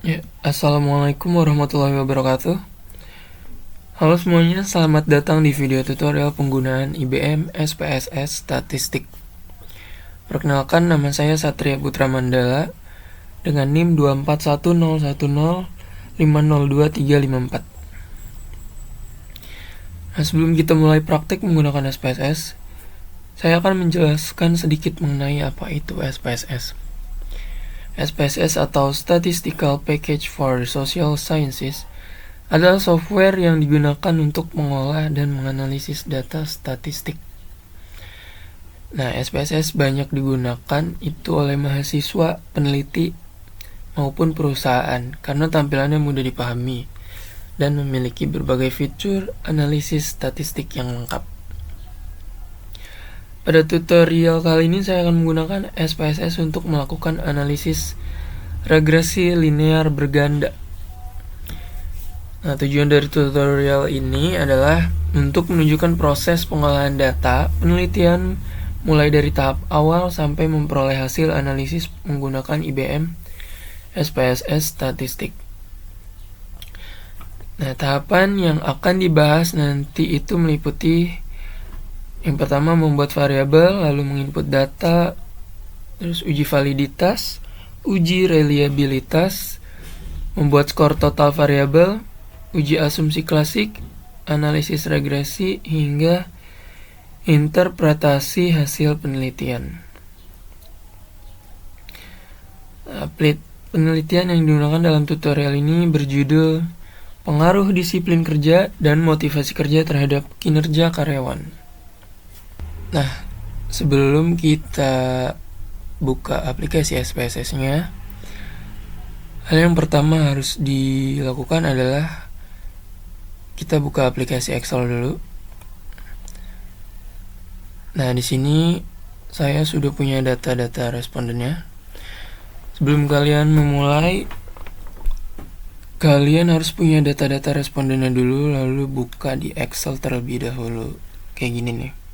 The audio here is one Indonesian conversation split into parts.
Ya, Assalamualaikum warahmatullahi wabarakatuh. Halo semuanya, selamat datang di video tutorial penggunaan IBM SPSS Statistik. Perkenalkan, nama saya Satria Putra Mandala dengan NIM 2410105023554. Nah, sebelum kita mulai praktik menggunakan SPSS, saya akan menjelaskan sedikit mengenai apa itu SPSS. SPSS atau Statistical Package for Social Sciences adalah software yang digunakan untuk mengolah dan menganalisis data statistik. Nah, SPSS banyak digunakan itu oleh mahasiswa, peneliti, maupun perusahaan karena tampilannya mudah dipahami dan memiliki berbagai fitur analisis statistik yang lengkap. Pada tutorial kali ini saya akan menggunakan SPSS untuk melakukan analisis regresi linear berganda. Nah, tujuan dari tutorial ini adalah untuk menunjukkan proses pengolahan data, penelitian mulai dari tahap awal sampai memperoleh hasil analisis menggunakan IBM SPSS Statistik. Nah, tahapan yang akan dibahas nanti itu meliputi yang pertama membuat variabel, lalu menginput data, terus uji validitas, uji reliabilitas, membuat skor total variabel, uji asumsi klasik, analisis regresi, hingga interpretasi hasil penelitian. Penelitian yang digunakan dalam tutorial ini berjudul Pengaruh Disiplin Kerja dan Motivasi Kerja Terhadap Kinerja Karyawan. Nah, sebelum kita buka aplikasi SPSS-nya, hal yang pertama harus dilakukan adalah kita buka aplikasi Excel dulu. Nah, di sini saya sudah punya data-data respondennya. Sebelum kalian memulai, kalian harus punya data-data respondennya dulu, lalu buka di Excel terlebih dahulu. Kayak gini nih.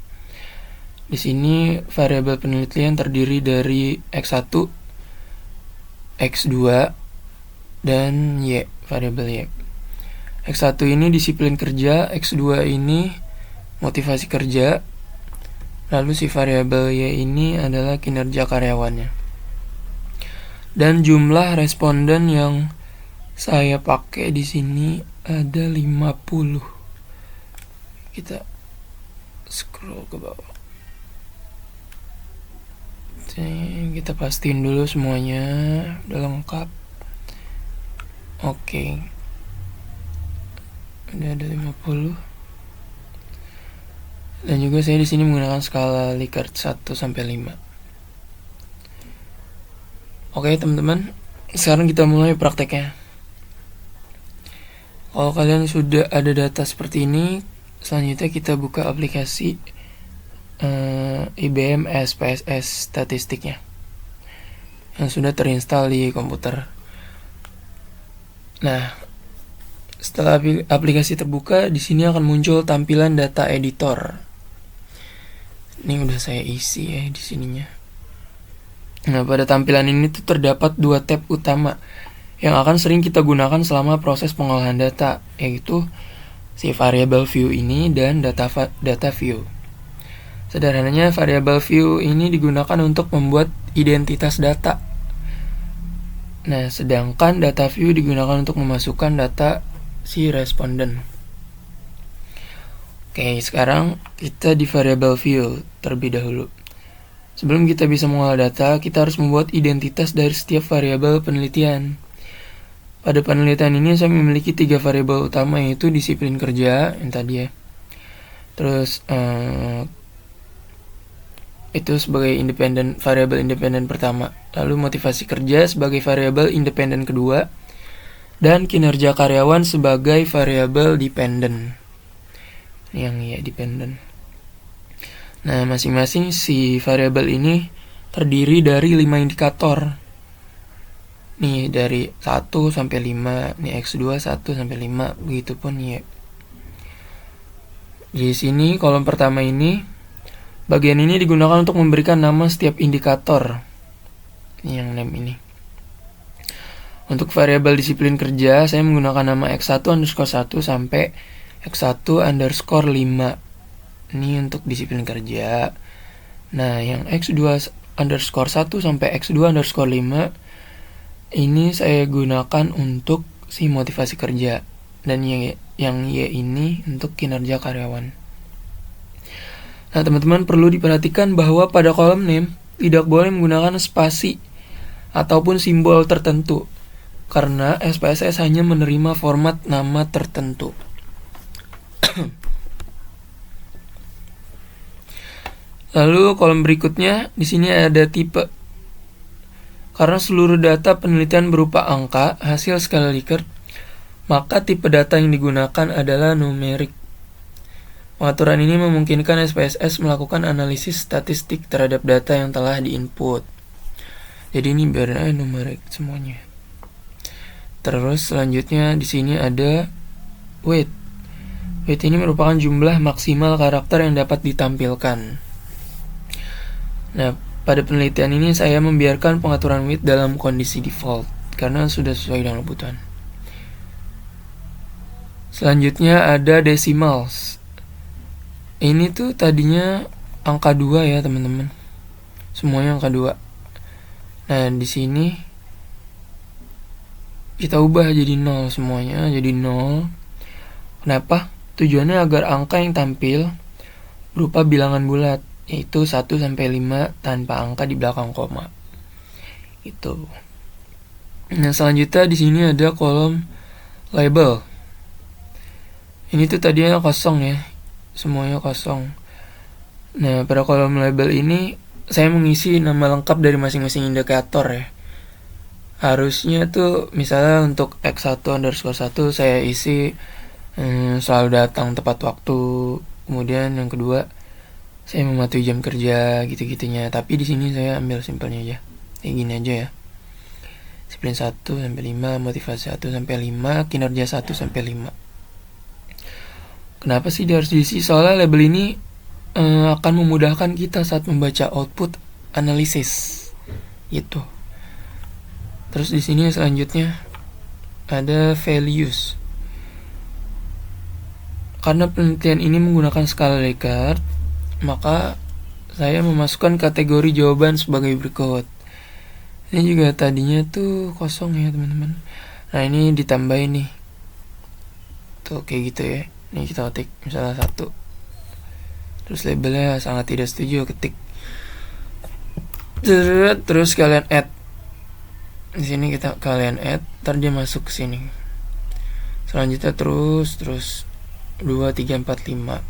Di sini variabel penelitian terdiri dari X1, X2, dan Y, variabel Y. X1 ini disiplin kerja, X2 ini motivasi kerja, lalu si variabel Y ini adalah kinerja karyawannya. Dan jumlah responden yang saya pakai di sini ada 50. Kita scroll ke bawah. Kita pastiin dulu semuanya udah lengkap. Oke. Udah ada 50. Dan juga saya di sini menggunakan skala Likert 1 sampai 5. Oke, teman-teman. Sekarang kita mulai prakteknya. Kalau kalian sudah ada data seperti ini, selanjutnya kita buka aplikasi IBM SPSS Statistiknya yang sudah terinstall di komputer. Nah, setelah aplikasi terbuka, di sini akan muncul tampilan data editor. Ini udah saya isi ya di sininya. Nah, pada tampilan ini tuh terdapat dua tab utama yang akan sering kita gunakan selama proses pengolahan data, yaitu si variable view ini dan data view. Sederhananya, variable view ini digunakan untuk membuat identitas data. Nah, sedangkan data view digunakan untuk memasukkan data si responden. Oke, sekarang kita di variable view terlebih dahulu. Sebelum kita bisa mengolah data, kita harus membuat identitas dari setiap variabel penelitian. Pada penelitian ini saya memiliki 3 variabel utama, yaitu disiplin kerja yang tadi ya. Terus itu sebagai variabel independen pertama, lalu motivasi kerja sebagai variabel independen kedua, dan kinerja karyawan sebagai variabel dependen yang ya dependen. Nah, masing-masing si variabel ini terdiri dari 5 indikator. Nih dari 1 sampai 5, nih X2 1 sampai 5, begitupun Y. Di sini kolom pertama ini, bagian ini digunakan untuk memberikan nama setiap indikator. Yang name ini. Untuk variabel disiplin kerja, saya menggunakan nama x1_1 sampai x1_5. Ini untuk disiplin kerja. Nah, yang x2_1 sampai x2_5 ini saya gunakan untuk si motivasi kerja. Dan yang Y ini untuk kinerja karyawan. Nah, teman-teman perlu diperhatikan bahwa pada kolom name tidak boleh menggunakan spasi ataupun simbol tertentu, karena SPSS hanya menerima format nama tertentu. Lalu kolom berikutnya di sini ada tipe. Karena seluruh data penelitian berupa angka hasil skala Likert, maka tipe data yang digunakan adalah numerik. Pengaturan ini memungkinkan SPSS melakukan analisis statistik terhadap data yang telah diinput. Jadi ini biar numerik semuanya. Terus selanjutnya di sini ada weight. Weight ini merupakan jumlah maksimal karakter yang dapat ditampilkan. Nah, pada penelitian ini saya membiarkan pengaturan weight dalam kondisi default karena sudah sesuai dengan kebutuhan. Selanjutnya ada decimals. Ini tuh tadinya angka 2 ya, teman-teman. Semuanya angka 2. Nah, di sini kita ubah jadi 0 semuanya, jadi 0. Kenapa? Tujuannya agar angka yang tampil berupa bilangan bulat, yaitu 1 sampai 5 tanpa angka di belakang koma. Itu. Nah, selanjutnya di sini ada kolom label. Ini tuh tadinya kosong ya. Semuanya kosong. Nah, pada kolom label ini saya mengisi nama lengkap dari masing-masing indikator ya. Harusnya tuh misalnya untuk x1_1 saya isi selalu datang tepat waktu. Kemudian yang kedua saya mematuhi jam kerja gitu-gitunya. Tapi di sini saya ambil simpelnya aja. Kayak gini aja ya. Disiplin 1 sampai 5, motivasi 1 sampai 5, kinerja 1 sampai 5. Kenapa sih dia harus diisi? Soalnya label ini akan memudahkan kita saat membaca output analisis gitu. Terus di sini selanjutnya ada values. Karena penelitian ini menggunakan skala Likert, maka saya memasukkan kategori jawaban sebagai berikut. Ini juga tadinya tuh kosong ya, teman-teman. Nah, ini ditambahin nih. Tuh kayak gitu ya. Ini kita ketik misalnya 1. Terus labelnya sangat tidak setuju, ketik. Terus kalian add. Di sini kalian add, ntar dia masuk ke sini. Selanjutnya terus 2, 3, 4, 5.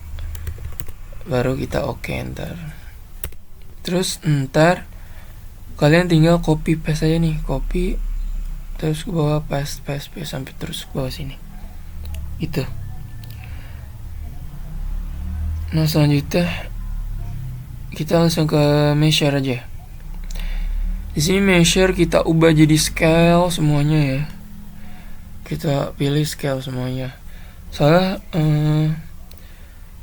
Baru kita oke ntar. Terus ntar kalian tinggal copy paste aja nih, copy terus ke bawah, paste sampai terus ke bawah sini. Gitu. Nah, selanjutnya kita langsung ke measure aja. Di sini measure kita ubah jadi scale semuanya ya. Kita pilih scale semuanya. Soalnya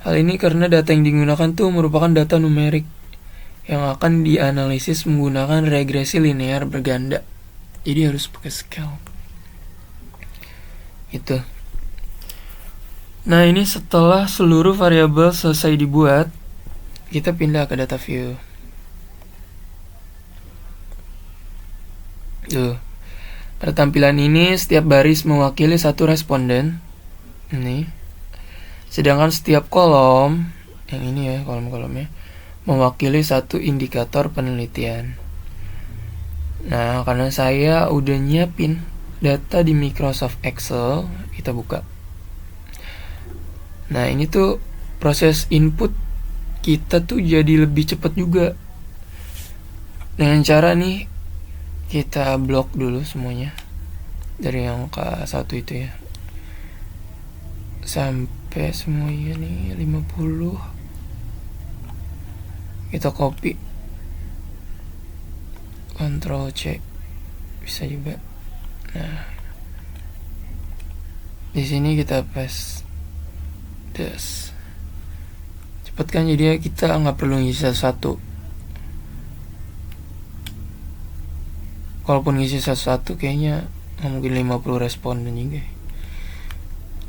hal ini karena data yang digunakan tuh merupakan data numerik yang akan dianalisis menggunakan regresi linear berganda. Jadi harus pakai scale. Gitu. Nah, ini setelah seluruh variabel selesai dibuat, kita pindah ke data view. Tuh. Pada tampilan ini, setiap baris mewakili satu responden. Ini. Sedangkan setiap kolom, yang ini ya, kolom-kolomnya, mewakili satu indikator penelitian. Nah, karena saya udah nyiapin data di Microsoft Excel, kita buka. Nah, ini tuh proses input kita tuh jadi lebih cepat juga. Dengan cara nih, kita blok dulu semuanya dari angka 1 itu ya, sampai semuanya nih 50. Kita copy, Ctrl C, bisa juga. Nah, di sini kita paste. Cepet kan, jadi kita nggak perlu ngisi satu-satu. Kalaupun ngisi satu-satu kayaknya nggak mungkin 50 responden juga.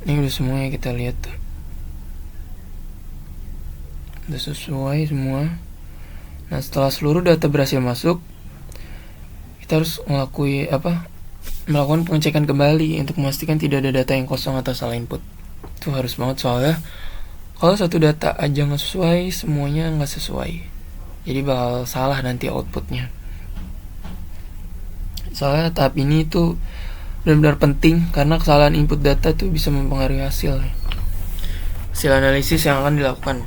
Ini udah semuanya kita lihat tuh, udah sesuai semua. Nah, setelah seluruh data berhasil masuk, kita harus melakukan pengecekan kembali untuk memastikan tidak ada data yang kosong atau salah input. Itu harus banget, soalnya kalau satu data aja nggak sesuai, semuanya nggak sesuai, jadi bakal salah nanti outputnya. Soalnya tahap ini tuh benar-benar penting, karena kesalahan input data tuh bisa mempengaruhi hasil analisis yang akan dilakukan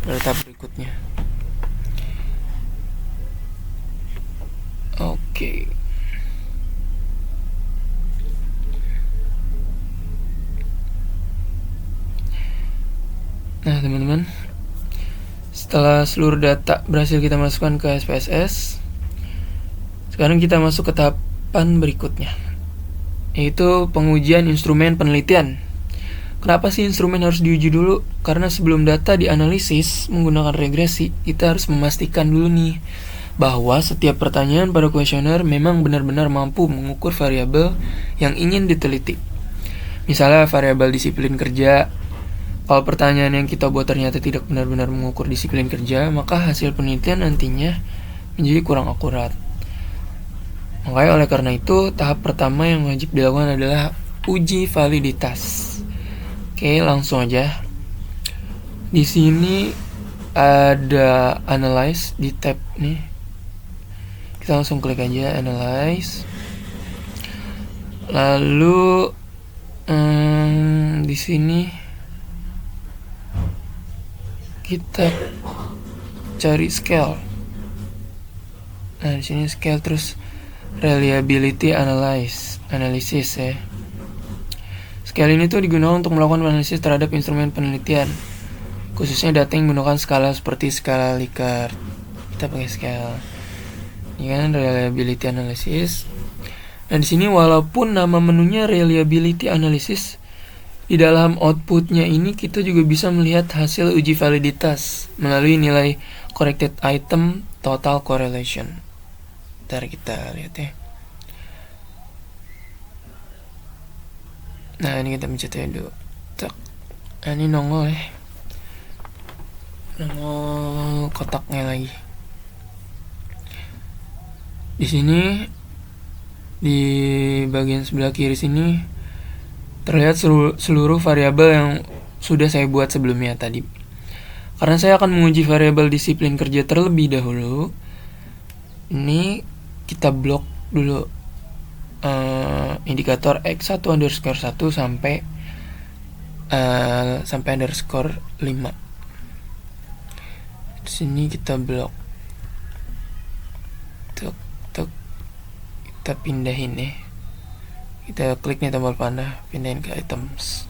pada tahap berikutnya. Oke. Nah teman-teman, setelah seluruh data berhasil kita masukkan ke SPSS, sekarang kita masuk ke tahapan berikutnya, yaitu pengujian instrumen penelitian. Kenapa sih instrumen harus diuji dulu? Karena sebelum data dianalisis menggunakan regresi, kita harus memastikan dulu nih bahwa setiap pertanyaan pada kuesioner memang benar-benar mampu mengukur variabel yang ingin diteliti. Misalnya variabel disiplin kerja. Kalau pertanyaan yang kita buat ternyata tidak benar-benar mengukur disiplin kerja, maka hasil penelitian nantinya menjadi kurang akurat. Makanya oleh karena itu, tahap pertama yang wajib dilakukan adalah uji validitas. Oke, langsung aja. Di sini ada analyze di tab nih. Kita langsung klik aja analyze. Lalu di sini kita cari scale. Nah, di sini scale, terus reliability analysis ya. Scale ini tuh digunakan untuk melakukan analisis terhadap instrumen penelitian, khususnya data yang menggunakan skala seperti skala Likert. Kita pakai scale. Ini kan reliability analysis. Nah, di sini walaupun nama menunya reliability analysis, di dalam outputnya ini kita juga bisa melihat hasil uji validitas melalui nilai corrected item total correlation. Ntar kita lihat ya. Nah, ini kita pencet aja dulu. Nah, ini nongol ya. Nongol kotaknya lagi. Di sini di bagian sebelah kiri sini terlihat seluruh variabel yang sudah saya buat sebelumnya tadi. Karena saya akan menguji variabel disiplin kerja terlebih dahulu, ini kita blok dulu indikator x1_1 sampai underscore 5. Di sini kita blok. Kita pindahin ya. Kita klik nih tombol panah, pindahin ke items.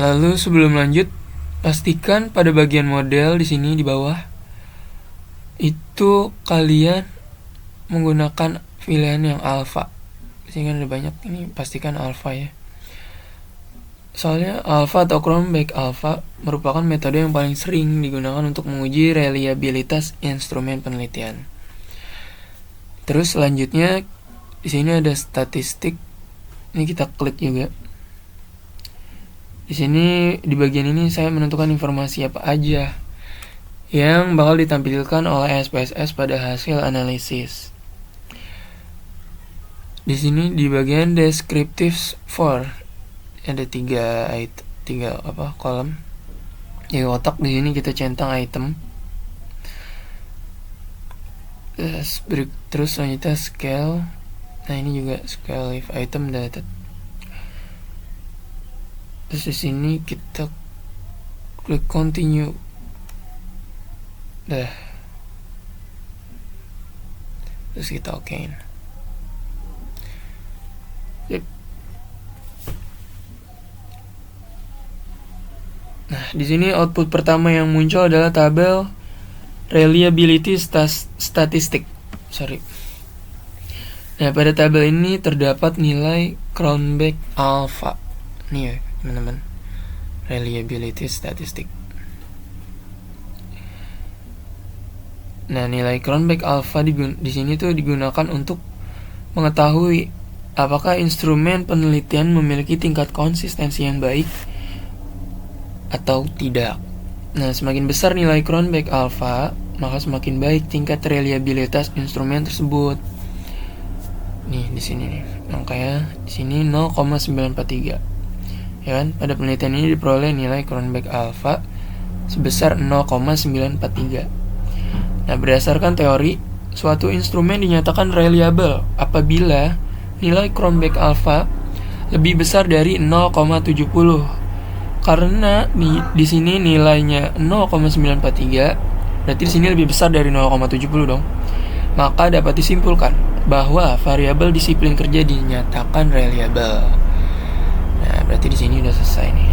Lalu sebelum lanjut, pastikan pada bagian model di sini di bawah itu kalian menggunakan pilihan yang alpha. Di sini kan ada banyak, ini pastikan alpha ya. Soalnya alpha atau Cronbach alpha merupakan metode yang paling sering digunakan untuk menguji reliabilitas instrumen penelitian. Terus selanjutnya di sini ada statistik. Ini kita klik juga. Di sini di bagian ini saya menentukan informasi apa aja yang bakal ditampilkan oleh SPSS pada hasil analisis. Di sini di bagian descriptives for ada tiga kolom. Di kotak di sini kita centang item. Terus selanjutnya scale. Nah, ini juga scale if item data. Terus di sini kita klik continue. Terus kita okein. Nah, di sini output pertama yang muncul adalah tabel reliability statistik. Nah, pada tabel ini terdapat nilai Cronbach alpha. Nih ya, teman-teman. Reliability statistik. Nah, nilai Cronbach alpha di sini tuh digunakan untuk mengetahui apakah instrumen penelitian memiliki tingkat konsistensi yang baik atau tidak. Nah, semakin besar nilai Cronbach alpha, maka semakin baik tingkat reliabilitas instrumen tersebut. Nih, di sini nih. Makanya di sini 0,943. Ya kan? Pada penelitian ini diperoleh nilai Cronbach alpha sebesar 0,943. Nah, berdasarkan teori, suatu instrumen dinyatakan reliable apabila nilai Cronbach alpha lebih besar dari 0,70. Karena di sini nilainya 0,943, berarti di sini lebih besar dari 0,70 dong. Maka dapat disimpulkan bahwa variabel disiplin kerja dinyatakan reliable. Nah, berarti di sini udah selesai nih.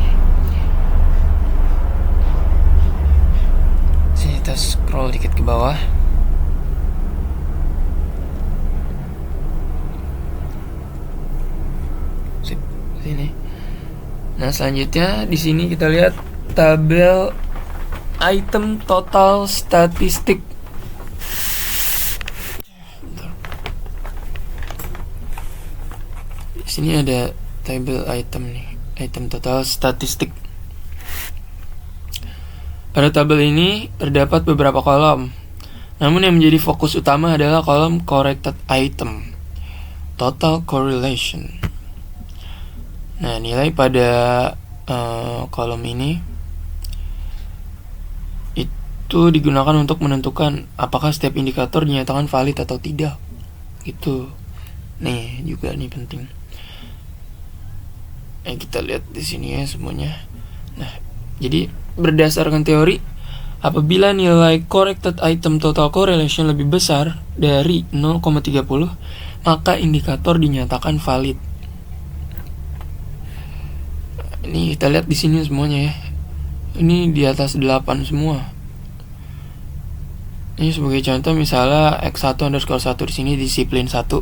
Sini kita scroll dikit ke bawah. Sini. Nah, selanjutnya di sini kita lihat tabel item total statistik. Di sini ada tabel item nih, item total statistik. Pada tabel ini terdapat beberapa kolom. Namun yang menjadi fokus utama adalah kolom corrected item, total correlation. Nah, nilai pada kolom ini itu digunakan untuk menentukan apakah setiap indikator dinyatakan valid atau tidak. Itu nih juga nih penting. Kita lihat di sini ya semuanya. Nah, jadi berdasarkan teori, apabila nilai corrected item total correlation lebih besar dari 0,30, maka indikator dinyatakan valid. Ini kita lihat di sini semuanya ya. Ini di atas 8 semua. Ini sebagai contoh misalnya X1_1 di sini disiplin 1.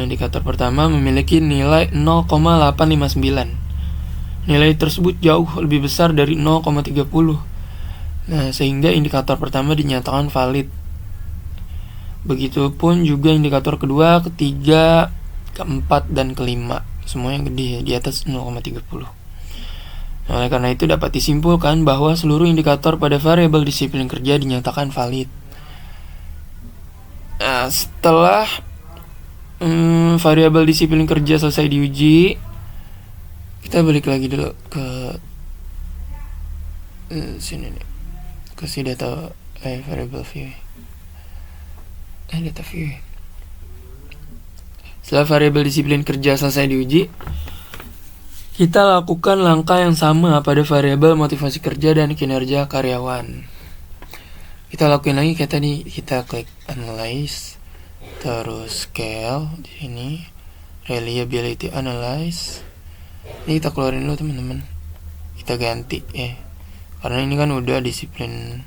Indikator pertama memiliki nilai 0,859. Nilai tersebut jauh lebih besar dari 0,30. Nah, sehingga indikator pertama dinyatakan valid. Begitupun juga indikator kedua, ketiga, keempat, dan kelima. Semua yang gede di atas 0,30. Nah, oleh karena itu dapat disimpulkan bahwa seluruh indikator pada variabel disiplin kerja dinyatakan valid. Nah, setelah variabel disiplin kerja selesai diuji, kita balik lagi dulu ke sini nih, ke si data variable view. Data view. Setelah variabel disiplin kerja selesai diuji, kita lakukan langkah yang sama pada variabel motivasi kerja dan kinerja karyawan. Kita lakuin lagi kayak tadi, kita klik analyze, terus scale di sini, reliability analyze. Ini kita keluarin dulu teman-teman. Kita ganti ya. Karena ini kan udah disiplin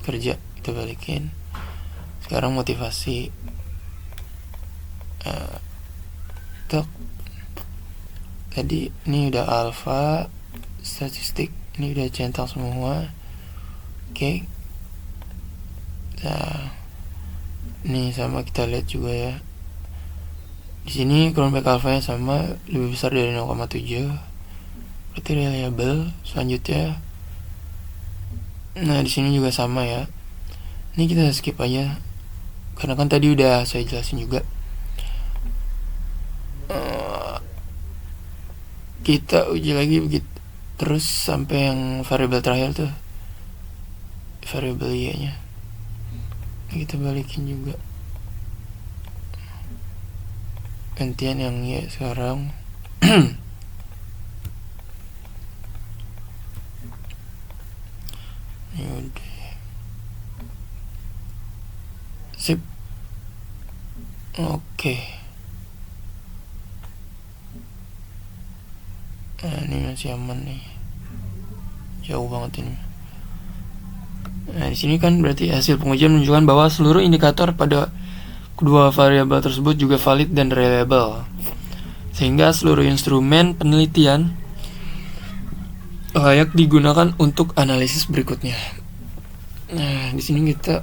kerja, kita balikin. Sekarang motivasi. Tadi ini udah alpha statistik, ini udah centang semua. Oke. Nah, ini sama kita lihat juga ya. Di sini Cronbach alpha-nya sama, lebih besar dari 0,7. Berarti reliable. Selanjutnya, nah di sini juga sama ya. Ini kita skip aja karena kan tadi udah saya jelasin juga. Kita uji lagi begitu terus sampai yang variabel terakhir tuh, variabel y-nya. Kita balikin juga. Gantian yang y sekarang. Yaudah. Sip. Oke. Nah, ini masih aman nih. Jauh banget ini. Nah, di sini kan berarti hasil pengujian menunjukkan bahwa seluruh indikator pada kedua variabel tersebut juga valid dan reliable. Sehingga seluruh instrumen penelitian layak digunakan untuk analisis berikutnya. Nah, di sini kita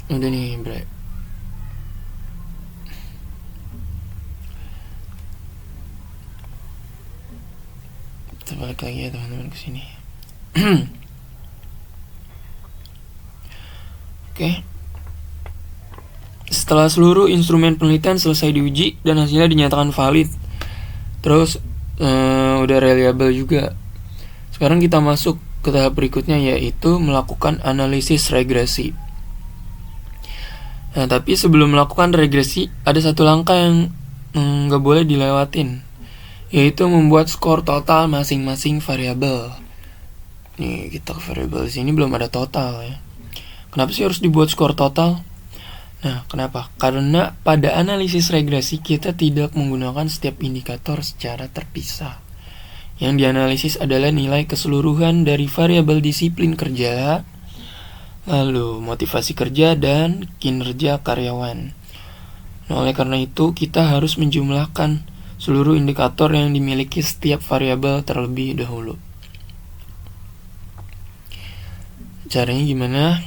udah nih, Bre. Kita balik lagi ya teman-teman ke sini. Oke. Setelah seluruh instrumen penelitian selesai diuji dan hasilnya dinyatakan valid, terus udah reliable juga. Sekarang kita masuk ke tahap berikutnya, yaitu melakukan analisis regresi. Nah, tapi sebelum melakukan regresi, ada satu langkah yang nggak boleh dilewatin, yaitu membuat skor total masing-masing variabel. Nih, kita ke variabel di sini belum ada total ya. Kenapa sih harus dibuat skor total? Nah, kenapa? Karena pada analisis regresi kita tidak menggunakan setiap indikator secara terpisah. Yang dianalisis adalah nilai keseluruhan dari variabel disiplin kerja, lalu motivasi kerja, dan kinerja karyawan. Nah, oleh karena itu kita harus menjumlahkan seluruh indikator yang dimiliki setiap variabel terlebih dahulu. Caranya gimana?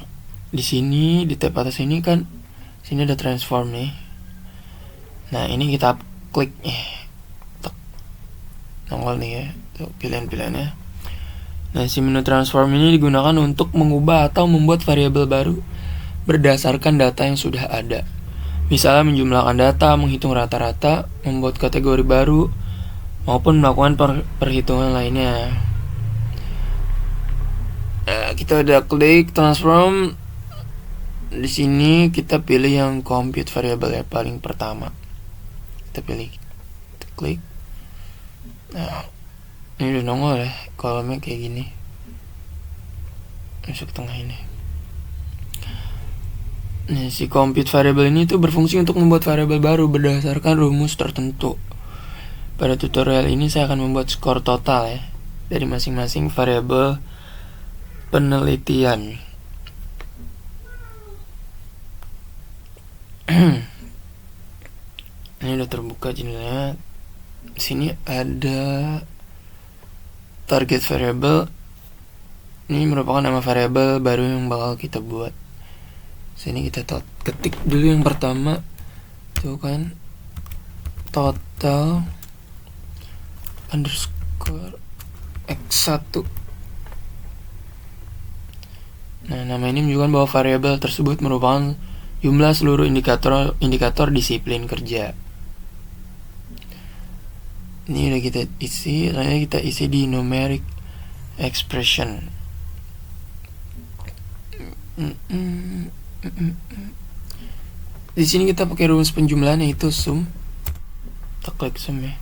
Di sini, di tab atas ini kan, sini ada transform nih. Nah, ini kita klik nongol nih ya, tuh pilihan-pilihannya. Nah, si menu transform ini digunakan untuk mengubah atau membuat variabel baru berdasarkan data yang sudah ada. Misalnya menjumlahkan data, menghitung rata-rata, membuat kategori baru, maupun melakukan perhitungan lainnya. Nah, kita udah klik transform. Di sini kita pilih yang compute variable yang paling pertama. Kita pilih, kita klik. Nah, ini udah nongol ya, kolomnya kayak gini. Masuk tengah ini. Nah, si compute variable ini tuh berfungsi untuk membuat variabel baru berdasarkan rumus tertentu. Pada tutorial ini saya akan membuat skor total ya dari masing-masing variabel penelitian. Ini udah terbuka jendelanya. Di sini ada target variable. Ini merupakan nama variabel baru yang bakal kita buat. Sini kita ketik dulu yang pertama, tuh kan, total underscore x1. Nah, nama ini menunjukkan bahwa variabel tersebut merupakan jumlah seluruh indikator disiplin kerja. Ini udah kita isi, lainnya kita isi di numeric expression. Di sini kita pakai rumus penjumlahan yaitu sum. Kita klik sum ya.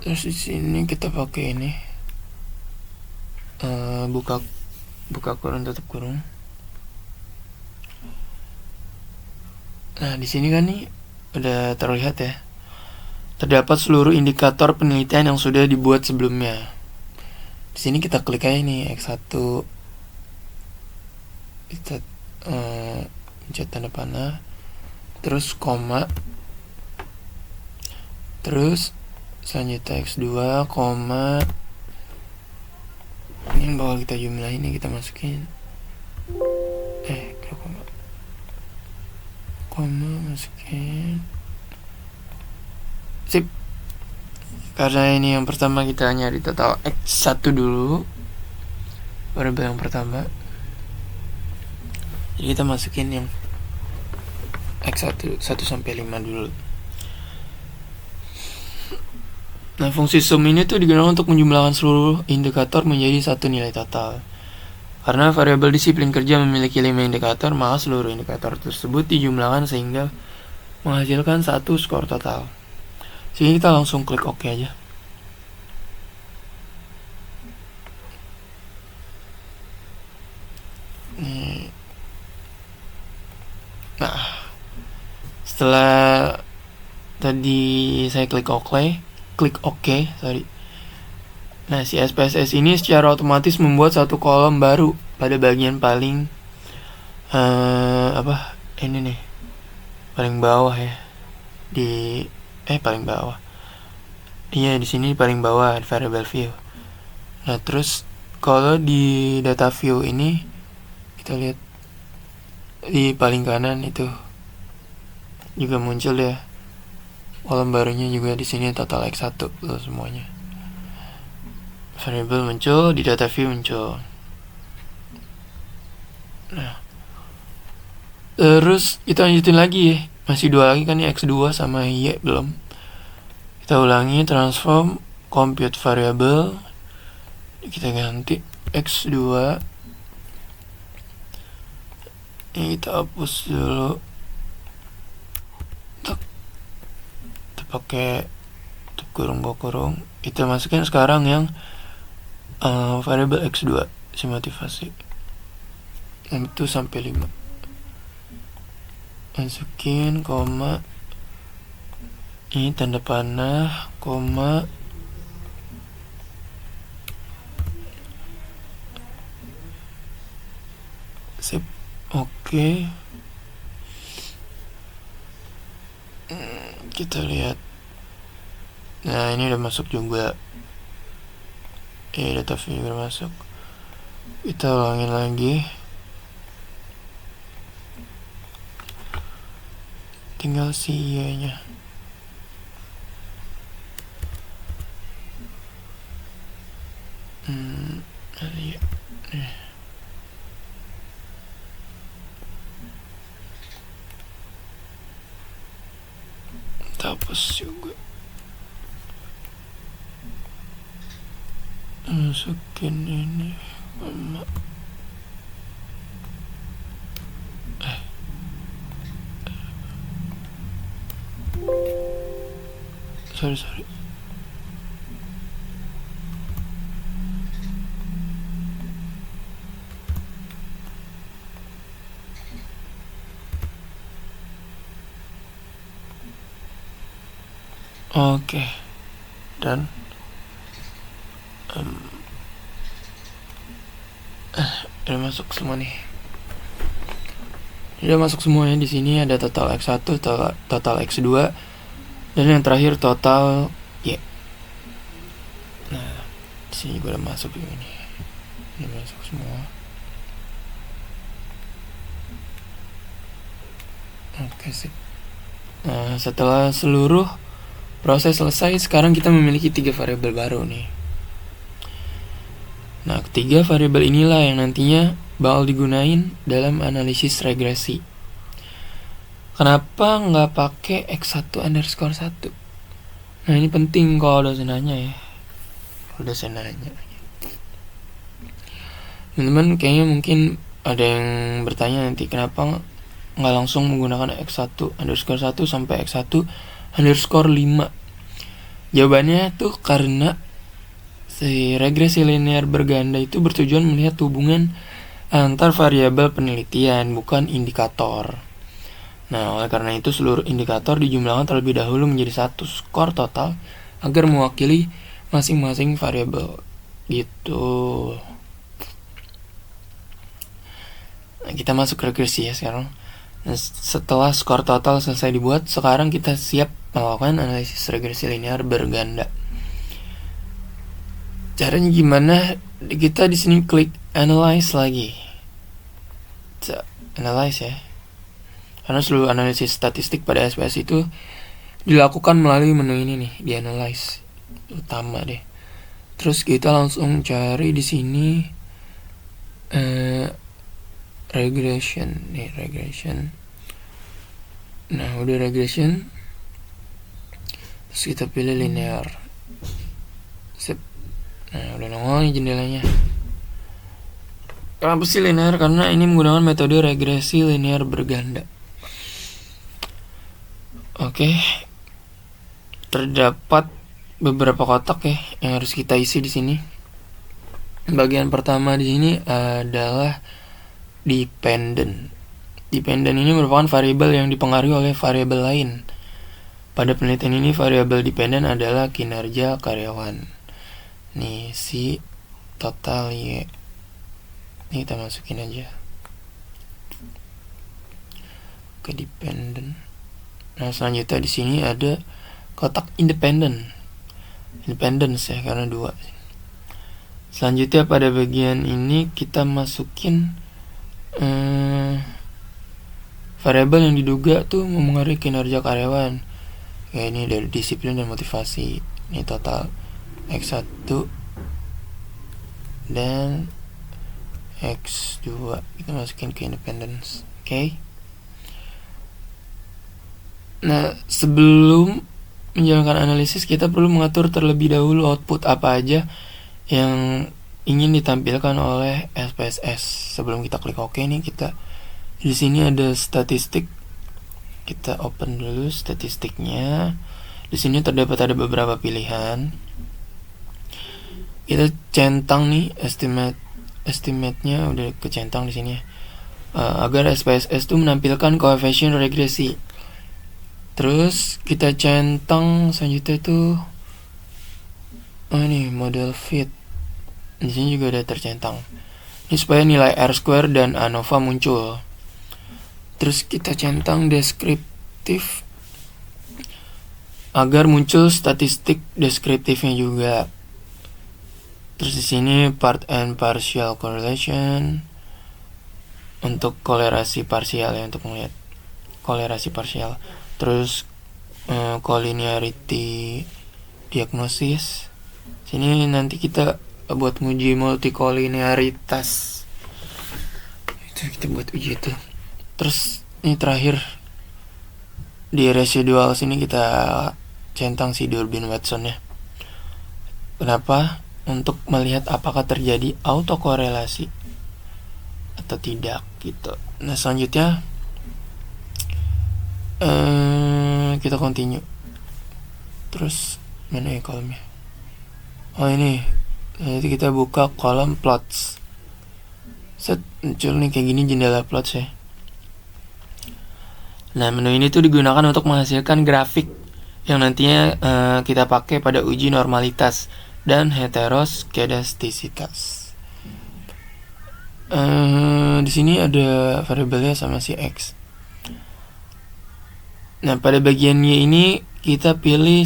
Terus di sini kita pakai ini buka kurung tutup kurung. Nah, di sini kan nih udah terlihat ya. Terdapat seluruh indikator penelitian yang sudah dibuat sebelumnya. Di sini kita klik aja nih X1. Kita pencet tanda panah, terus koma, terus selanjutnya X2, koma. Ini yang bakal kita jumlah, ini kita masukin. Koma masukin. Sip. Karena ini yang pertama kita nyari total X1 dulu, variabel yang pertama. Jadi kita masukin yang X1 1 sampai 5 dulu. Nah, fungsi sum ini tuh digunakan untuk menjumlahkan seluruh indikator menjadi satu nilai total. Karena variabel disiplin kerja memiliki 5 indikator, maka seluruh indikator tersebut dijumlahkan sehingga menghasilkan satu skor total. Jadi kita langsung klik OK aja. Nah, setelah tadi saya klik OK. Nah, si SPSS ini secara otomatis membuat satu kolom baru pada bagian paling ini nih, paling bawah ya. Paling bawah. Iya, di sini paling bawah variable view. Nah, terus Kalau di data view ini kita lihat di paling kanan itu juga muncul ya kolom barunya juga di sini total X1 tuh semuanya. Variable muncul, di data view muncul. Nah, terus kita lanjutin lagi ya. Masih dua lagi kan ya, X2 sama Y belum. Kita ulangi transform compute variable. Kita ganti X2. Ini kita hapus dulu. Kita pakai kurung kurung. Kita masukin sekarang yang variable X2 si motivasi. Itu sampai 5. Masukin koma, ini tanda panah, koma, sip, oke. Kita lihat. Nah, ini udah masuk juga. Data view udah masuk. Kita ulangin lagi. Tinggal si Y-nya. Ya. Hapus juga. Masukin ini. Sorry. Oke. Dan udah masuk semua nih. Udah masuk semuanya. Di sini ada total X1, total X2, dan yang terakhir total Y. Nah, di sini gue udah masuk ini. Ini masuk semua. Oke sih. Nah, setelah seluruh proses selesai, sekarang kita memiliki 3 variabel baru nih. Nah, ketiga variabel inilah yang nantinya bakal digunain dalam analisis regresi. Kenapa nggak pakai X1 underscore 1? Nah, ini penting kalau dosen nanya ya. Kalau dosen nanya. Teman-teman kayaknya mungkin ada yang bertanya nanti kenapa nggak langsung menggunakan X1 underscore 1 sampai X1 underscore 5. Jawabannya tuh karena si regresi linear berganda itu bertujuan melihat hubungan antar variabel penelitian, bukan indikator. Nah, oleh karena itu seluruh indikator dijumlahkan terlebih dahulu menjadi satu skor total agar mewakili masing-masing variabel gitu. Nah, kita masuk regresi ya sekarang. Nah, setelah skor total selesai dibuat, sekarang kita siap melakukan analisis regresi linear berganda. Caranya gimana? Kita di sini klik analyze lagi. Analyze ya. Karena seluruh analisis statistik pada SPS itu dilakukan melalui menu ini nih, di analyze utama deh. Terus kita langsung cari di sini regression. Nah, udah regression. Terus kita pilih linear. Sip. Nah, udah nongol jendelanya. Kenapa sih linear? Karena ini menggunakan metode regresi linear berganda. Oke. Terdapat beberapa kotak ya yang harus kita isi di sini. Bagian pertama di sini adalah dependent. Dependent ini merupakan variabel yang dipengaruhi oleh variabel lain. Pada penelitian ini variabel dependent adalah kinerja karyawan. Nih si total Y. Ini kita masukin aja ke dependent. Nah, selanjutnya di sini ada kotak independence ya, karena 2. Selanjutnya pada bagian ini kita masukin variabel yang diduga tuh mempengaruhi kinerja karyawan. Ya, ini dari disiplin dan motivasi. Ini total X1 dan X2 kita masukin ke independence. Oke. Nah, sebelum menjalankan analisis kita perlu mengatur terlebih dahulu output apa aja yang ingin ditampilkan oleh SPSS. Sebelum kita klik OK nih, kita di sini ada statistik. Kita open dulu statistiknya. Di sini terdapat ada beberapa pilihan. Kita centang nih estimate-nya udah kecentang di sini. Agar SPSS itu menampilkan koefisien regresi. Terus kita centang selanjutnya tuh ini model fit. Di sini juga ada tercentang. Ini supaya nilai R² dan ANOVA muncul. Terus kita centang deskriptif agar muncul statistik deskriptifnya juga. Terus di sini part and partial correlation untuk kolerasi parsial ya, untuk melihat kolerasi parsial. Terus collinearity diagnosis. Sini nanti kita buat uji multikolinearitas. Itu kita buat uji itu. Terus ini terakhir di residual sini kita centang si Durbin Watson ya. Kenapa? Untuk melihat apakah terjadi autokorelasi atau tidak gitu. Nah selanjutnya kita continue. Terus mana ya kolomnya? Oh ini. Nanti kita buka kolom plots. Set muncul nih kayak gini jendela plots ya. Nah menu ini tuh digunakan untuk menghasilkan grafik yang nantinya kita pakai pada uji normalitas dan heteroskedastisitas. Di sini ada variabelnya sama si X. Nah pada bagiannya ini kita pilih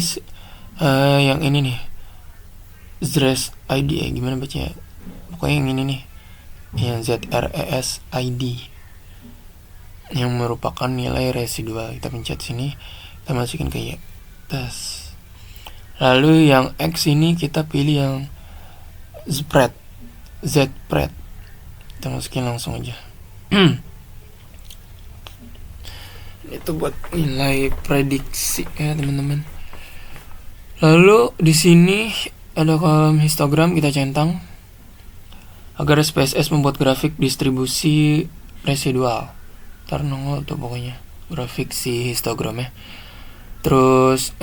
yang ini nih, ZRES ID ya, gimana bacanya? Pokoknya yang ini nih, yang ZRES ID, yang merupakan nilai residual. Kita pencet sini, kita masukin ke Y. Tes. Lalu yang X ini kita pilih yang spread, Z-spread. Kita masukin langsung aja. Itu buat nilai prediksi ya teman-teman. Lalu di sini ada kolom histogram, kita centang agar SPSS membuat grafik distribusi residual. Ntar nongol tuh pokoknya grafik si histogramnya. Terus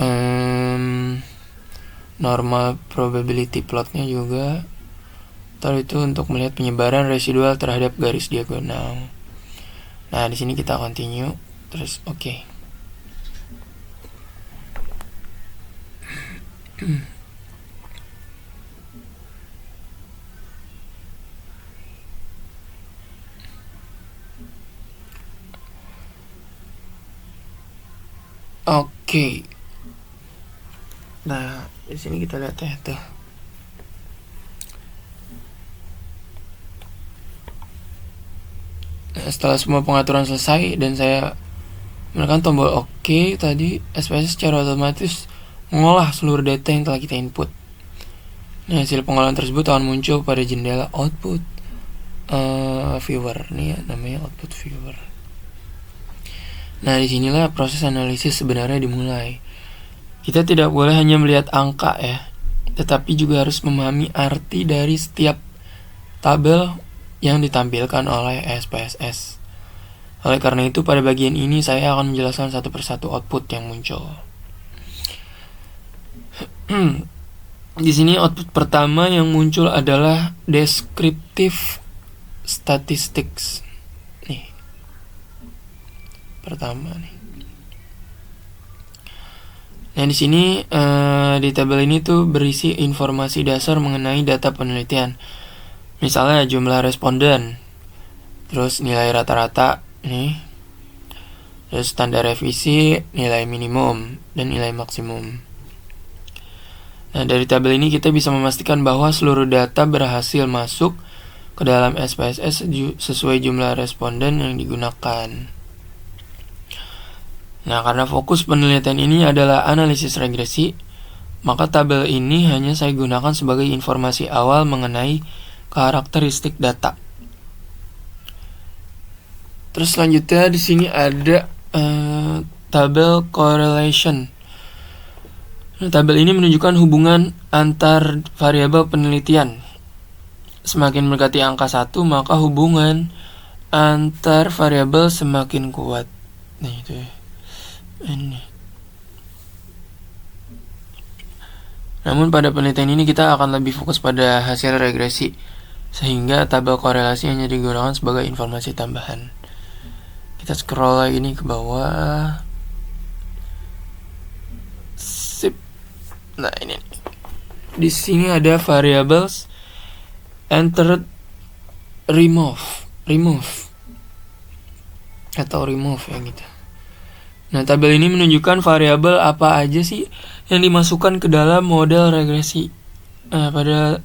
normal probability plotnya juga. Ntar itu untuk melihat penyebaran residual terhadap garis diagonal. Nah di sini kita continue. Terus oke. Oke. Nah, di sini kita lihat ya tuh. Nah, setelah semua pengaturan selesai dan saya menekan tombol OK tadi, SPSS secara otomatis mengolah seluruh data yang telah kita input. Nah, hasil pengolahan tersebut akan muncul pada jendela output viewer. Ini ya, namanya output viewer. Nah, disinilah proses analisis sebenarnya dimulai. Kita tidak boleh hanya melihat angka ya, tetapi juga harus memahami arti dari setiap tabel yang ditampilkan oleh SPSS. Oleh karena itu, pada bagian ini saya akan menjelaskan satu persatu output yang muncul. Di sini output pertama yang muncul adalah descriptive statistics. Nih. Pertama nih. Nah, di sini di tabel ini tuh berisi informasi dasar mengenai data penelitian. Misalnya jumlah responden, terus nilai rata-rata nih, terus standar revisi, nilai minimum dan nilai maksimum. Nah, dari tabel ini kita bisa memastikan bahwa seluruh data berhasil masuk ke dalam SPSS sesuai jumlah responden yang digunakan. Nah, karena fokus penelitian ini adalah analisis regresi, maka tabel ini hanya saya gunakan sebagai informasi awal mengenai karakteristik data. Terus selanjutnya di sini ada tabel correlation. Nah, tabel ini menunjukkan hubungan antar variabel penelitian. Semakin mendekati angka 1, maka hubungan antar variabel semakin kuat. Nah, itu ya. Ini. Namun pada penelitian ini kita akan lebih fokus pada hasil regresi, sehingga tabel korelasi hanya digunakan sebagai informasi tambahan. Kita scroll lagi nih ke bawah. Sip. Nah, ini. Di sini ada variables entered remove atau remove ya gitu. Nah, tabel ini menunjukkan variabel apa aja sih yang dimasukkan ke dalam model regresi. Pada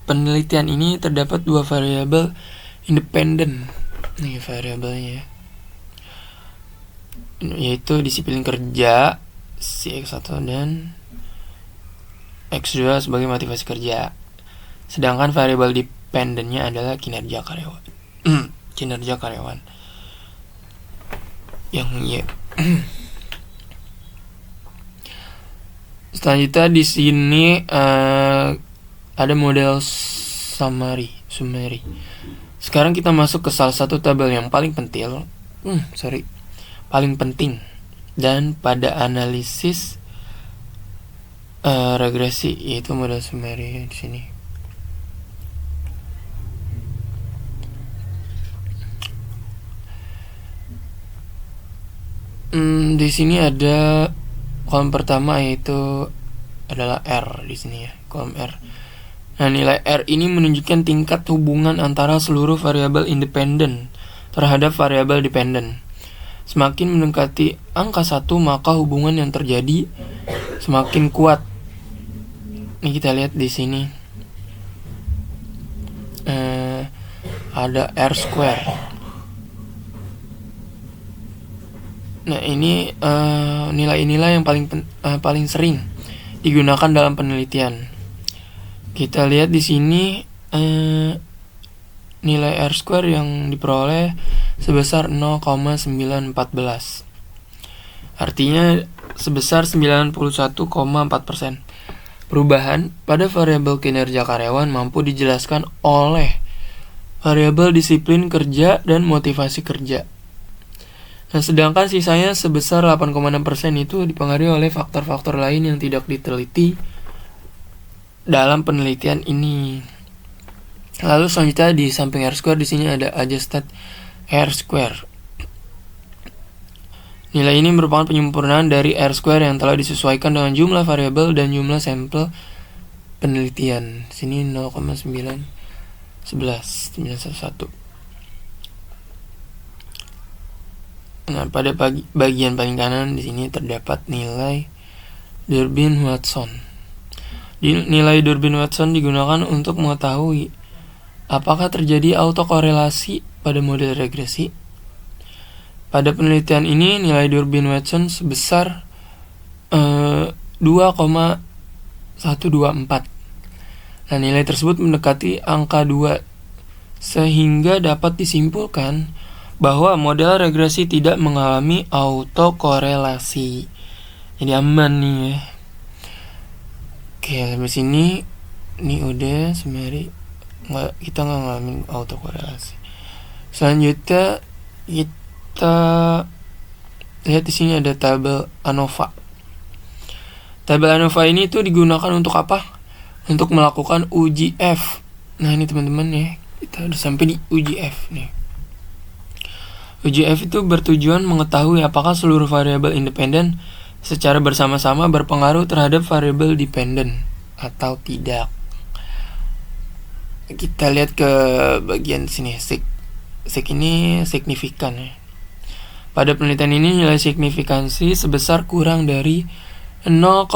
penelitian ini terdapat 2 variabel independen. Nih variabelnya, yaitu disiplin kerja si X1 dan X2 sebagai motivasi kerja. Sedangkan variabel dependennya adalah kinerja karyawan. Kinerja karyawan. Yang ya. Selanjutnya di sini ada model summary. Sekarang kita masuk ke salah satu tabel yang paling paling penting dan pada analisis regresi, yaitu model summary di sini. Di sini ada kolom pertama, yaitu adalah R di sini ya, kolom R. Nah, nilai R ini menunjukkan tingkat hubungan antara seluruh variabel independen terhadap variabel dependen. Semakin mendekati angka 1, maka hubungan yang terjadi semakin kuat. Ini kita lihat di sini. Ada R square. Nah, ini nilai-nilai yang paling sering digunakan dalam penelitian. Kita lihat di sini nilai R square yang diperoleh sebesar 0,914. Artinya sebesar 91,4%. Perubahan pada variabel kinerja karyawan mampu dijelaskan oleh variabel disiplin kerja dan motivasi kerja. Nah, sedangkan sisanya sebesar 8,6% itu dipengaruhi oleh faktor-faktor lain yang tidak diteliti dalam penelitian ini. Lalu selanjutnya di samping R square di sini ada adjusted R square. Nilai ini merupakan penyempurnaan dari R square yang telah disesuaikan dengan jumlah variabel dan jumlah sampel penelitian. Sini 0,911. Nah, pada bagian paling kanan di sini terdapat nilai Durbin-Watson. Nilai Durbin-Watson digunakan untuk mengetahui apakah terjadi autokorelasi pada model regresi. Pada penelitian ini nilai Durbin-Watson sebesar 2,124. Nah, nilai tersebut mendekati angka 2 sehingga dapat disimpulkan bahwa model regresi tidak mengalami autokorelasi. Jadi aman nih ya. Oke, sampai sini ini udah summary. Kita nggak ngalamin autokorelasi. Selanjutnya kita lihat di sini ada tabel ANOVA. Tabel ANOVA ini tuh digunakan untuk apa? Untuk melakukan uji F. Nah, ini teman-teman ya, kita udah sampai di uji F nih. Uji F itu bertujuan mengetahui apakah seluruh variabel independen secara bersama-sama berpengaruh terhadap variabel dependen atau tidak. Kita lihat ke bagian sini, sik ini signifikan ya. Pada penelitian ini nilai signifikansi sebesar kurang dari 0,0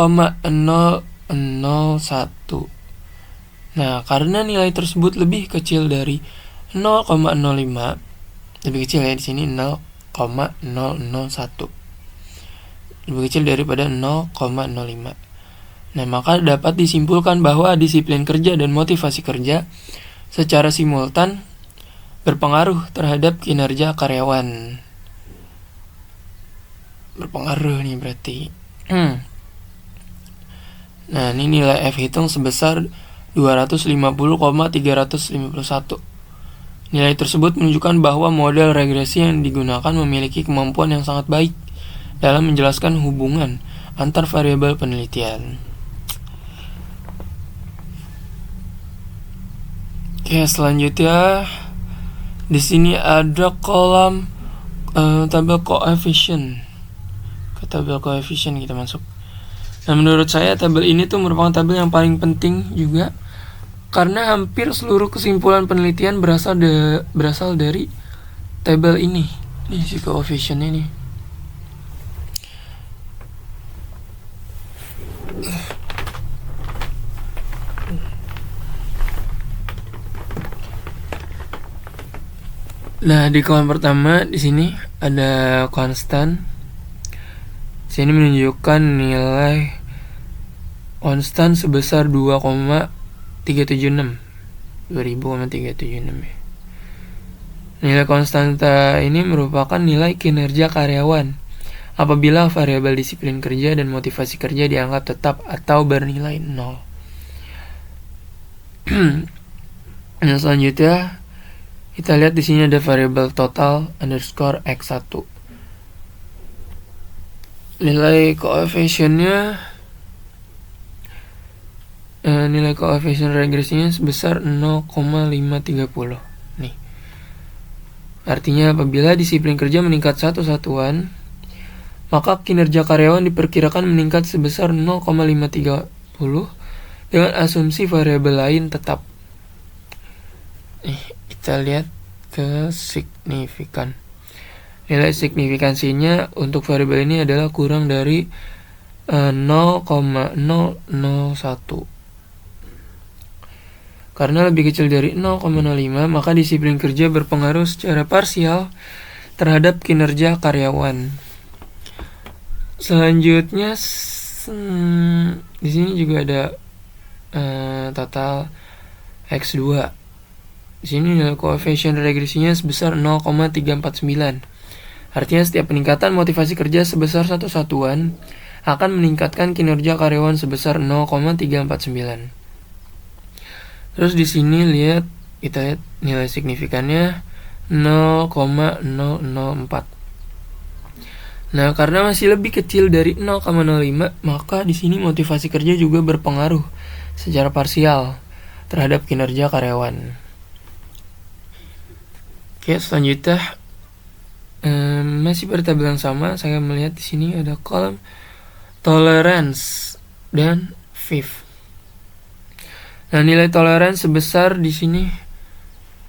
Nah, karena nilai tersebut lebih kecil dari 0,05, lebih kecil ya di sini 0,001. Lebih kecil daripada 0,05. Nah, maka dapat disimpulkan bahwa disiplin kerja dan motivasi kerja secara simultan berpengaruh terhadap kinerja karyawan. Berpengaruh nih berarti. Nah, ini nilai F hitung sebesar 250,351. Nilai tersebut menunjukkan bahwa model regresi yang digunakan memiliki kemampuan yang sangat baik dalam menjelaskan hubungan antar variabel penelitian. Oke, selanjutnya di sini ada kolom tabel koefisien. Ke tabel koefisien kita masuk. Nah, menurut saya tabel ini tuh merupakan tabel yang paling penting juga karena hampir seluruh kesimpulan penelitian berasal dari tabel ini. Ini si koefisien ini. Nah, di kolom pertama di sini ada konstan. Sini menunjukkan nilai konstan sebesar 2,376 ya. Nilai konstanta ini merupakan nilai kinerja karyawan apabila variabel disiplin kerja dan motivasi kerja dianggap tetap atau bernilai 0. Nah, selanjutnya kita lihat di sini ada variabel total underscore x1. Nilai koefisiennya, nilai koefisien regresinya sebesar 0,530. Nih, artinya apabila disiplin kerja meningkat satu satuan, maka kinerja karyawan diperkirakan meningkat sebesar 0,530 dengan asumsi variabel lain tetap. Kita lihat ke signifikan. Nilai signifikansinya untuk variabel ini adalah kurang dari 0,001. Karena lebih kecil dari 0,05, maka disiplin kerja berpengaruh secara parsial terhadap kinerja karyawan. Selanjutnya di sini juga ada total x2. Di sini nilai koefisien regresinya sebesar 0,349. Artinya setiap peningkatan motivasi kerja sebesar satu satuan akan meningkatkan kinerja karyawan sebesar 0,349. Terus di sini kita lihat nilai signifikannya 0,004. Nah, karena masih lebih kecil dari 0,05, maka di sini motivasi kerja juga berpengaruh secara parsial terhadap kinerja karyawan. Oke, selanjutnya masih pada tabel yang sama, saya melihat di sini ada kolom tolerance dan FIF. Nah, nilai tolerance sebesar di sini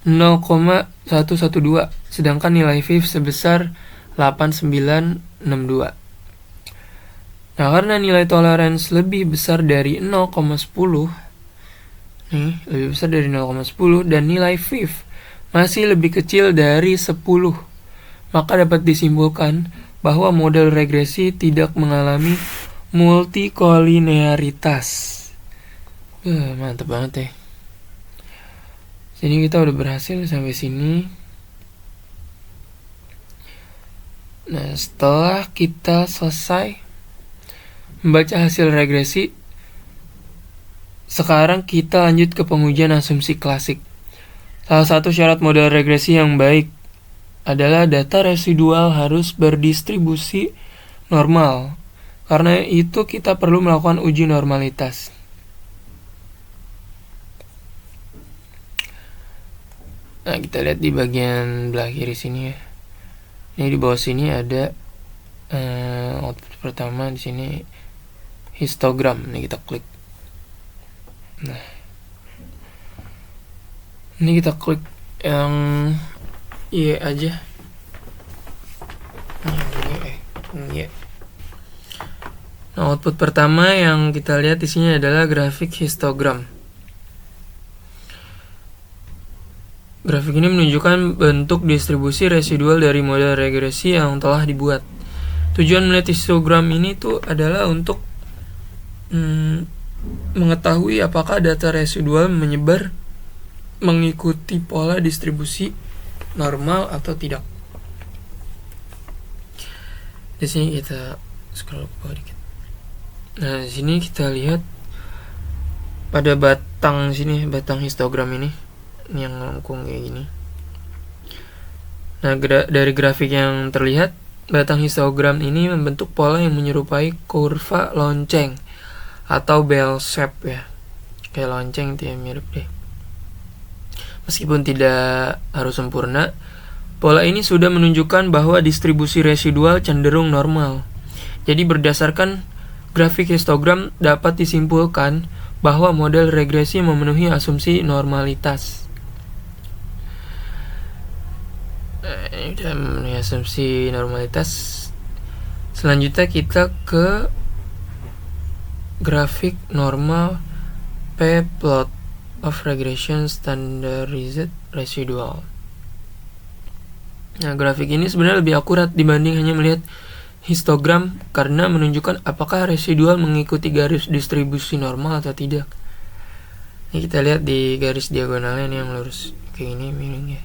0,112, sedangkan nilai FIF sebesar 8962. Nah, karena nilai tolerance lebih besar dari 0,10, lebih besar dari 0,10 dan nilai FIF masih lebih kecil dari 10, maka dapat disimpulkan bahwa model regresi tidak mengalami multikolinearitas. Mantap banget ya. Jadi kita udah berhasil sampai sini. Nah, setelah kita selesai membaca hasil regresi, sekarang kita lanjut ke pengujian asumsi klasik. Salah satu syarat model regresi yang baik adalah data residual harus berdistribusi normal. Karena itu kita perlu melakukan uji normalitas. Nah, kita lihat di bagian belah kiri sini ya. Ini di bawah sini ada output pertama, di sini histogram. Ini kita klik. Nah, ini kita klik yang Y aja. Nah, output pertama yang kita lihat di sini adalah grafik histogram. Grafik ini menunjukkan bentuk distribusi residual dari model regresi yang telah dibuat. Tujuan melihat histogram ini tuh adalah untuk mengetahui apakah data residual menyebar mengikuti pola distribusi normal atau tidak. Di sini kita scroll ke bawah dikit. Nah, di sini kita lihat pada batang sini, batang histogram ini yang melengkung kayak gini. Nah, dari grafik yang terlihat, batang histogram ini membentuk pola yang menyerupai kurva lonceng atau bell shape ya. Kayak lonceng itu ya, mirip deh. Meskipun tidak harus sempurna, pola ini sudah menunjukkan bahwa distribusi residual cenderung normal. Jadi berdasarkan grafik histogram dapat disimpulkan bahwa model regresi memenuhi asumsi normalitas. Ini sudah memenuhi asumsi normalitas. Selanjutnya kita ke grafik normal p-plot of regression standardized residual. Nah, grafik ini sebenarnya lebih akurat dibanding hanya melihat histogram karena menunjukkan apakah residual mengikuti garis distribusi normal atau tidak. Ini kita lihat di garis diagonalnya ini yang lurus kayak gini miring ya.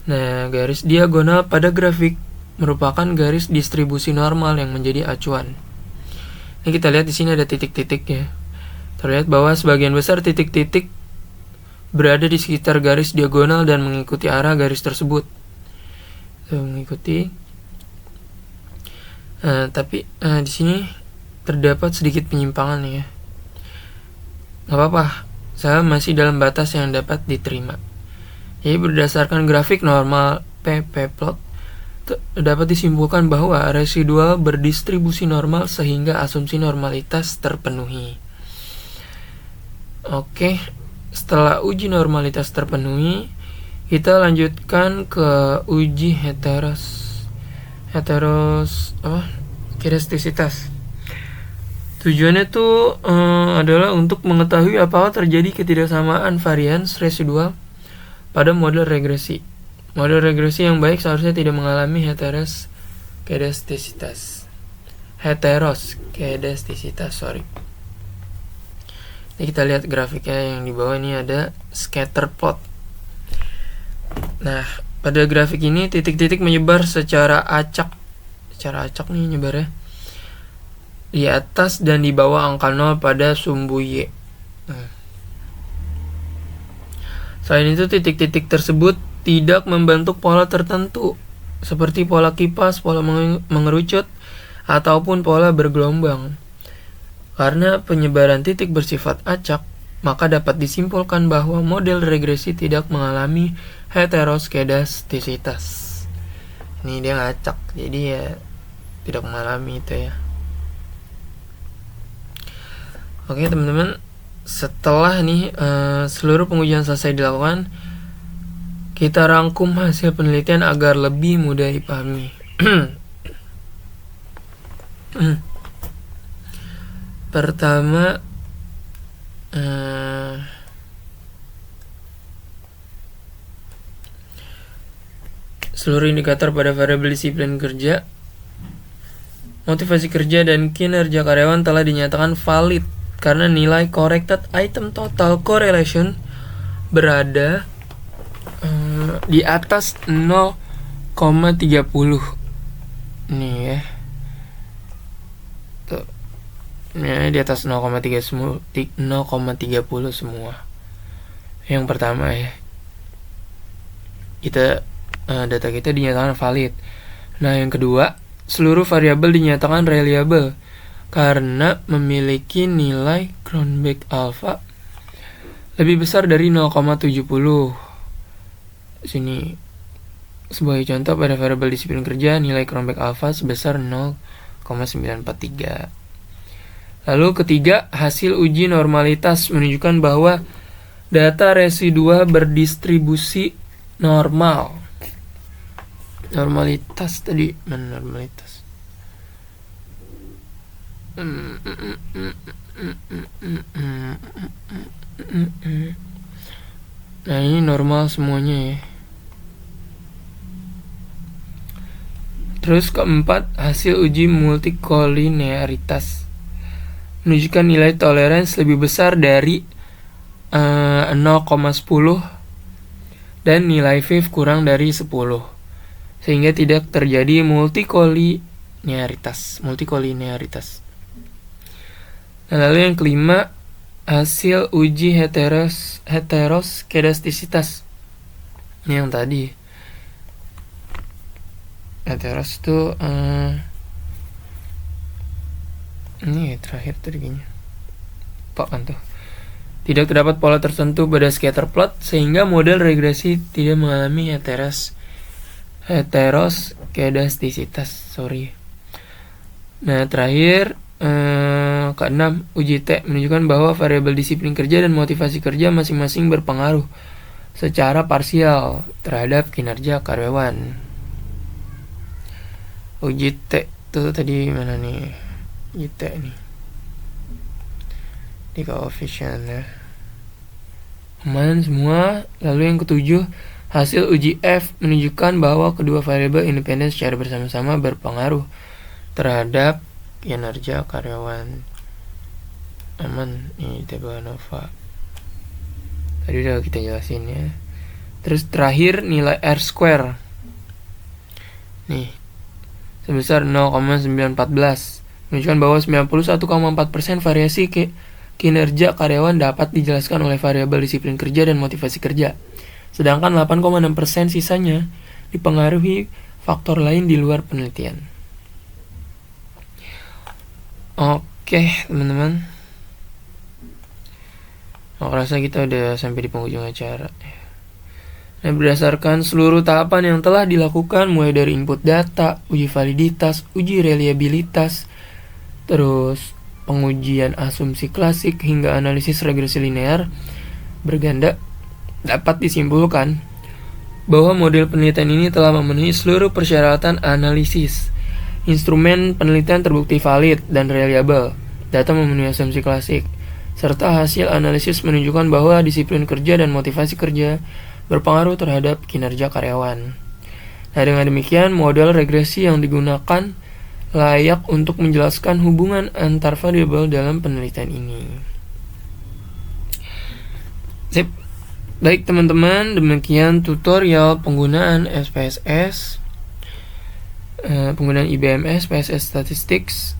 Nah, garis diagonal pada grafik merupakan garis distribusi normal yang menjadi acuan. Ini kita lihat di sini ada titik-titik ya. Terlihat bahwa sebagian besar titik-titik berada di sekitar garis diagonal dan mengikuti arah garis tersebut. Mengikuti. Tapi di sini terdapat sedikit penyimpangan ya. Gak apa-apa, saya masih dalam batas yang dapat diterima. Jadi berdasarkan grafik normal p-plot dapat disimpulkan bahwa residual berdistribusi normal sehingga asumsi normalitas terpenuhi. Oke, setelah uji normalitas terpenuhi, kita lanjutkan ke uji heterostisitas. Tujuannya tuh adalah untuk mengetahui apakah terjadi ketidaksamaan varians residual pada model regresi. Model regresi yang baik seharusnya tidak mengalami heteroskedastisitas. Ini kita lihat grafiknya yang di bawah ini ada scatter plot. Nah, pada grafik ini titik-titik menyebar secara acak. Secara acak nih nyebarnya. Di atas dan di bawah angka 0 pada sumbu Y. Selain itu, titik-titik tersebut tidak membentuk pola tertentu, seperti pola kipas, pola mengerucut, ataupun pola bergelombang. Karena penyebaran titik bersifat acak, maka dapat disimpulkan bahwa model regresi tidak mengalami heteroskedastisitas. Ini dia ngacak, jadi ya tidak mengalami itu ya. Oke teman-teman, setelah nih seluruh pengujian selesai dilakukan, kita rangkum hasil penelitian agar lebih mudah dipahami. Pertama, seluruh indikator pada variabel disiplin kerja, motivasi kerja, dan kinerja karyawan telah dinyatakan valid karena nilai corrected item total correlation berada di atas 0,30. Nih ya. Tuh. Ini di atas 0,30 semua. Yang pertama ya. Data kita dinyatakan valid. Nah, yang kedua, seluruh variabel dinyatakan reliable karena memiliki nilai Cronbach alpha lebih besar dari 0,70. Sini sebagai contoh, pada variabel disiplin kerja nilai Cronbach alpha sebesar 0,943. Lalu ketiga, hasil uji normalitas menunjukkan bahwa data residual berdistribusi normal. Normalitas tadi, mana normalitas? Nah, ini normal semuanya ya. Terus keempat, hasil uji multikolinearitas menunjukkan nilai toleransi lebih besar dari 0,10 dan nilai VIF kurang dari 10, sehingga tidak terjadi multikolinearitas. Nah, lalu yang kelima, hasil uji heteroskedastisitas. Ini yang tadi. Heteros itu ini terakhir tadi kayaknya. Pak kan tuh. Tidak terdapat pola tertentu pada scatter plot sehingga model regresi tidak mengalami heteroskedastisitas. Nah, terakhir keenam, uji T menunjukkan bahwa variabel disiplin kerja dan motivasi kerja masing-masing berpengaruh secara parsial terhadap kinerja karyawan. Uji T itu tadi mana nih? Uji T nih di koefisien ya. Aman semua. Lalu yang ketujuh, hasil uji F menunjukkan bahwa kedua variabel independen secara bersama-sama berpengaruh terhadap kinerja karyawan. Aman, ini tabel ANOVA. Tadi udah kita jelasin ya. Terus terakhir nilai R square. Nih, sebesar 0,914 menunjukkan bahwa 91,4% variasi kinerja karyawan dapat dijelaskan oleh variabel disiplin kerja dan motivasi kerja. Sedangkan 8,6% sisanya dipengaruhi faktor lain di luar penelitian. Oke, teman-teman. Aku rasa kita udah sampai di penghujung acara. Nah, berdasarkan seluruh tahapan yang telah dilakukan, mulai dari input data, uji validitas, uji reliabilitas, terus pengujian asumsi klasik hingga analisis regresi linear berganda, dapat disimpulkan bahwa model penelitian ini telah memenuhi seluruh persyaratan analisis. Instrumen penelitian terbukti valid dan reliable, data memenuhi asumsi klasik, serta hasil analisis menunjukkan bahwa disiplin kerja dan motivasi kerja berpengaruh terhadap kinerja karyawan. Nah, dengan demikian model regresi yang digunakan layak untuk menjelaskan hubungan antar variabel dalam penelitian ini. Sip. Baik teman-teman, demikian tutorial penggunaan SPSS, penggunaan IBMS, SPSS Statistics,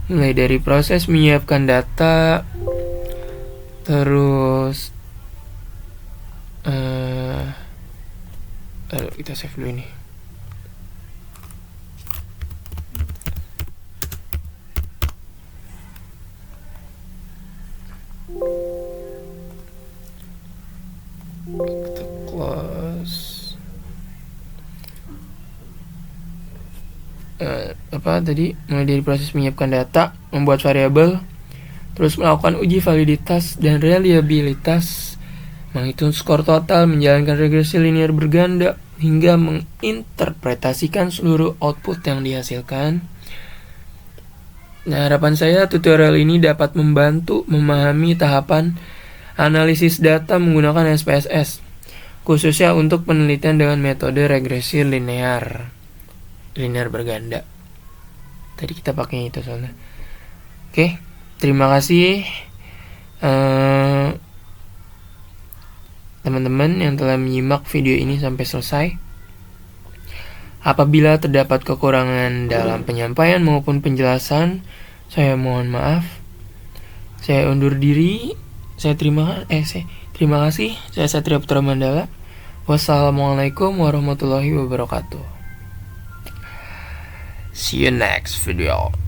mulai dari proses menyiapkan data, terus kita save dulu ini. Kita close. Mulai dari proses menyiapkan data, membuat variabel, terus melakukan uji validitas dan reliabilitas, menghitung skor total, menjalankan regresi linear berganda, hingga menginterpretasikan seluruh output yang dihasilkan. Nah, harapan saya tutorial ini dapat membantu memahami tahapan analisis data menggunakan SPSS, khususnya untuk penelitian dengan metode regresi linear berganda. Tadi kita pakai itu soalnya. Oke, terima kasih teman-teman yang telah menyimak video ini sampai selesai. Apabila terdapat kekurangan dalam penyampaian maupun penjelasan, saya mohon maaf. Saya undur diri. Terima kasih. Saya Satria Putra Mandala. Wassalamualaikum warahmatullahi wabarakatuh. See you next video.